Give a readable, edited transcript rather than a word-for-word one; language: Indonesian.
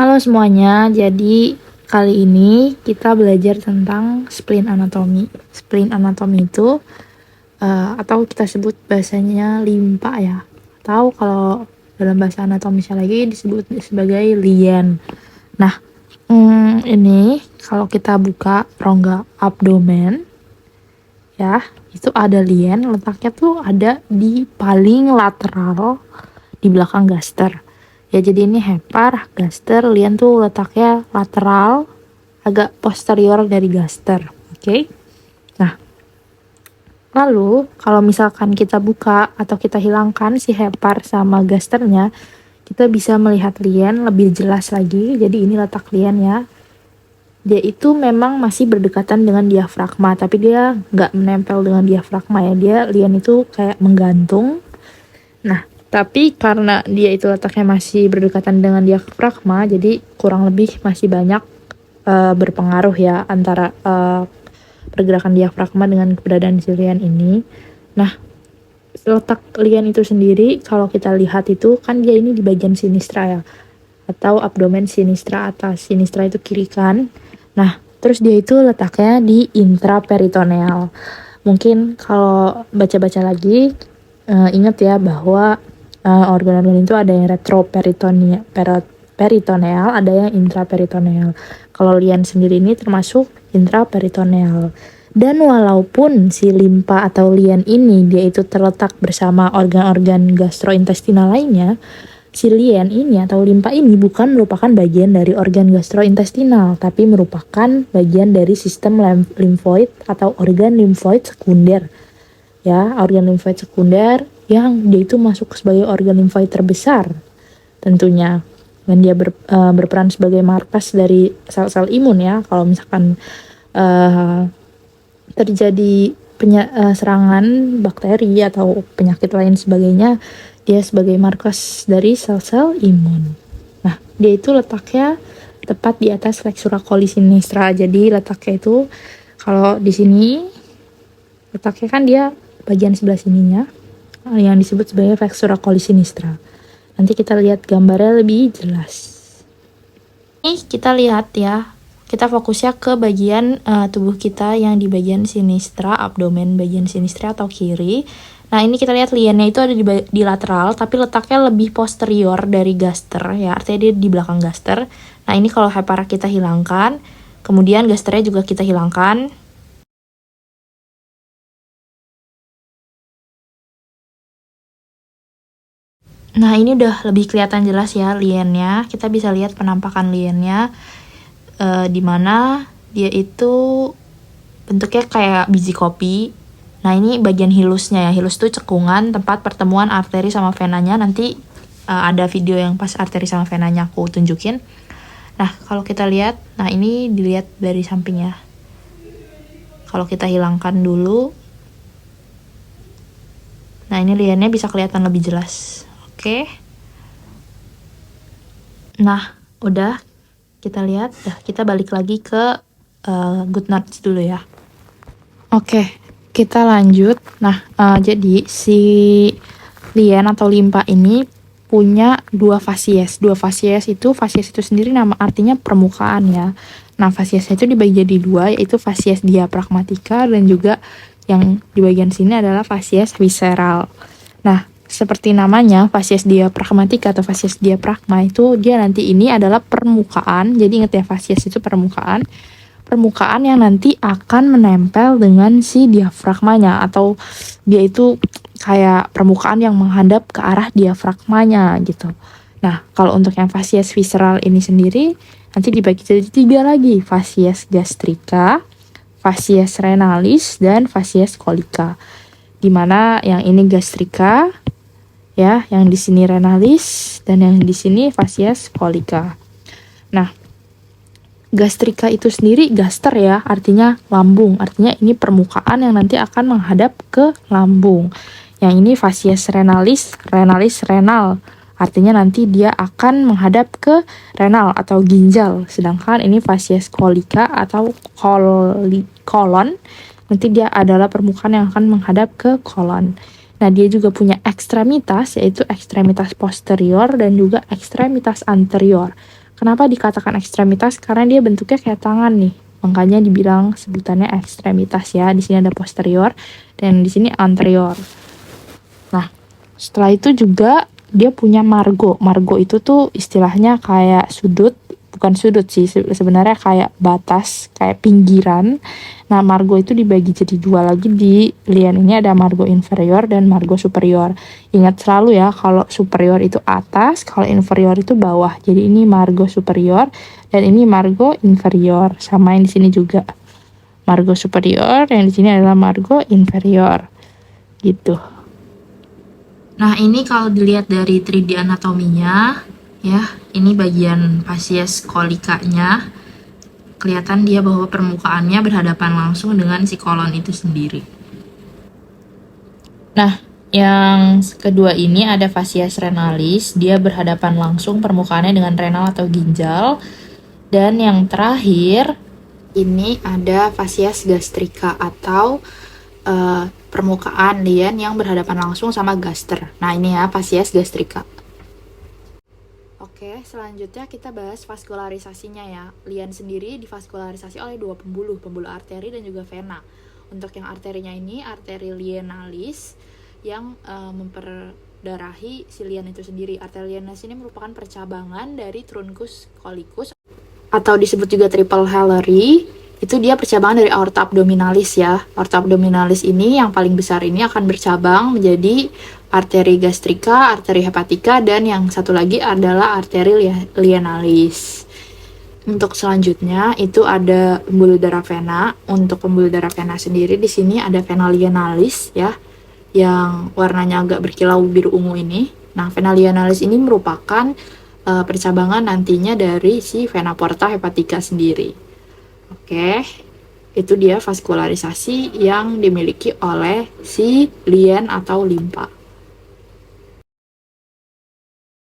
Halo semuanya, jadi kali ini kita belajar tentang spleen anatomi. Spleen anatomi itu atau kita sebut bahasanya limpa ya, atau kalau dalam bahasa anatomisnya lagi disebut sebagai lien. Nah, ini kalau kita buka rongga abdomen ya, itu ada lien, letaknya tuh ada di paling lateral di belakang gaster. Ya, jadi ini hepar, gaster, lien tuh letaknya lateral, agak posterior dari gaster. Oke. Nah, lalu kalau misalkan kita buka atau kita hilangkan si hepar sama gasternya, kita bisa melihat lien lebih jelas lagi. Jadi ini letak lien ya. Dia itu memang masih berdekatan dengan diafragma, tapi dia nggak menempel dengan diafragma ya. Dia lien itu kayak menggantung. Nah, tapi karena dia itu letaknya masih berdekatan dengan diafragma, jadi kurang lebih masih banyak berpengaruh ya antara pergerakan diafragma dengan keberadaan si lien ini. Nah, letak lien itu sendiri kalau kita lihat itu kan dia ini di bagian sinistra ya, atau abdomen sinistra atas. Sinistra itu kiri kan. Nah, terus dia itu letaknya di intraperitoneal. Mungkin kalau baca-baca lagi ingat ya bahwa organ-organ itu ada yang retroperitoneal, ada yang intraperitoneal. Kalau lien sendiri ini termasuk intraperitoneal. Dan walaupun si limpa atau lien ini dia itu terletak bersama organ-organ gastrointestinal lainnya, si lien ini atau limpa ini bukan merupakan bagian dari organ gastrointestinal, tapi merupakan bagian dari sistem limfoid atau organ limfoid sekunder. Ya, organ limfoid sekunder yang dia itu masuk sebagai organ limfoid terbesar tentunya. Dan dia berperan sebagai markas dari sel-sel imun ya. Kalau misalkan terjadi serangan bakteri atau penyakit lain sebagainya, dia sebagai markas dari sel-sel imun. Nah, dia itu letaknya tepat di atas flexura coli sinistra. Jadi letaknya itu kalau di sini letaknya kan dia bagian sebelah sininya yang disebut sebagai flexura coli sinistra. Nanti kita lihat gambarnya lebih jelas. Ini kita lihat ya, kita fokusnya ke bagian tubuh kita yang di bagian sinistra, abdomen bagian sinistra atau kiri. Nah, ini kita lihat liennya itu ada di lateral, tapi letaknya lebih posterior dari gaster ya, artinya dia di belakang gaster. Nah, ini kalau hepar kita hilangkan, kemudian gasternya juga kita hilangkan. Nah, ini udah lebih kelihatan jelas ya liennya. Kita bisa lihat penampakan liennya, di mana dia itu bentuknya kayak biji kopi. Nah, ini bagian hilusnya ya. Hilus itu cekungan tempat pertemuan arteri sama venanya. Nanti ada video yang pas arteri sama venanya aku tunjukin. Nah, kalau kita lihat, nah ini dilihat dari samping ya. Kalau kita hilangkan dulu, nah ini liennya bisa kelihatan lebih jelas. Oke. Nah, udah kita lihat. Kita balik lagi ke good nuts dulu ya. Oke, kita lanjut. Nah, jadi si lien atau limpa ini punya dua fasies. Fasies itu sendiri nama artinya permukaan ya. Nah, fasiesnya itu dibagi jadi dua, yaitu fasies diafragmatika dan juga yang di bagian sini adalah fasies visceral. Nah, seperti namanya, fasies diafragmatika atau fasies diafragma itu dia nanti ini adalah permukaan. Jadi ingat ya, fasies itu permukaan yang nanti akan menempel dengan si diafragmanya, atau dia itu kayak permukaan yang menghadap ke arah diafragmanya gitu. Nah, kalau untuk yang fasies visceral ini sendiri nanti dibagi jadi 3 lagi, fasies gastrika, fasies renalis, dan fasies colica. Dimana yang ini gastrika ya, yang di sini renalis, dan yang di sini fasies colica. Nah, gastrika itu sendiri, gaster ya, artinya lambung. Artinya ini permukaan yang nanti akan menghadap ke lambung. Yang ini fasies renalis renal. Artinya nanti dia akan menghadap ke renal atau ginjal. Sedangkan ini fasies colica atau kolon. Nanti dia adalah permukaan yang akan menghadap ke kolon. Nah, dia juga punya ekstremitas, yaitu ekstremitas posterior dan juga ekstremitas anterior. Kenapa dikatakan ekstremitas? Karena dia bentuknya kayak tangan nih. Makanya dibilang sebutannya ekstremitas ya. Di sini ada posterior dan di sini anterior. Nah, setelah itu juga dia punya margo. Margo itu tuh istilahnya kayak sudut, bukan sudut sih, sebenarnya kayak batas, kayak pinggiran. Nah, margo itu dibagi jadi dua lagi. Di lian ini ada margo inferior dan margo superior. Ingat selalu ya, kalau superior itu atas, kalau inferior itu bawah. Jadi ini margo superior dan ini margo inferior. Sama yang di sini juga. Margo superior, yang di sini adalah margo inferior. Gitu. Nah, ini kalau dilihat dari 3D anatominya, ya, ini bagian fasies kolikanya. Kelihatan dia bahwa permukaannya berhadapan langsung dengan si kolon itu sendiri. Nah, yang kedua ini ada fasies renalis, dia berhadapan langsung permukaannya dengan renal atau ginjal. Dan yang terakhir, ini ada fasies gastrika atau permukaan lian yang berhadapan langsung sama gaster. Nah, ini ya fasies gastrika. Oke, selanjutnya kita bahas vaskularisasinya ya. Lian sendiri divaskularisasi oleh dua pembuluh arteri dan juga vena. Untuk yang arterinya ini, arteri lienalis yang memperdarahi si lian itu sendiri. Arteri lienalis ini merupakan percabangan dari truncus colicus atau disebut juga triple hilary. Itu dia percabangan dari aorta abdominalis ya. Aorta abdominalis ini yang paling besar ini akan bercabang menjadi arteri gastrika, arteri hepatika, dan yang satu lagi adalah arteri lienalis. Untuk selanjutnya itu ada pembuluh darah vena. Untuk pembuluh darah vena sendiri di sini ada vena lienalis ya, yang warnanya agak berkilau biru ungu ini. Nah, vena lienalis ini merupakan percabangan nantinya dari si vena porta hepatika sendiri. Oke, itu dia vaskularisasi yang dimiliki oleh si lien atau limpa.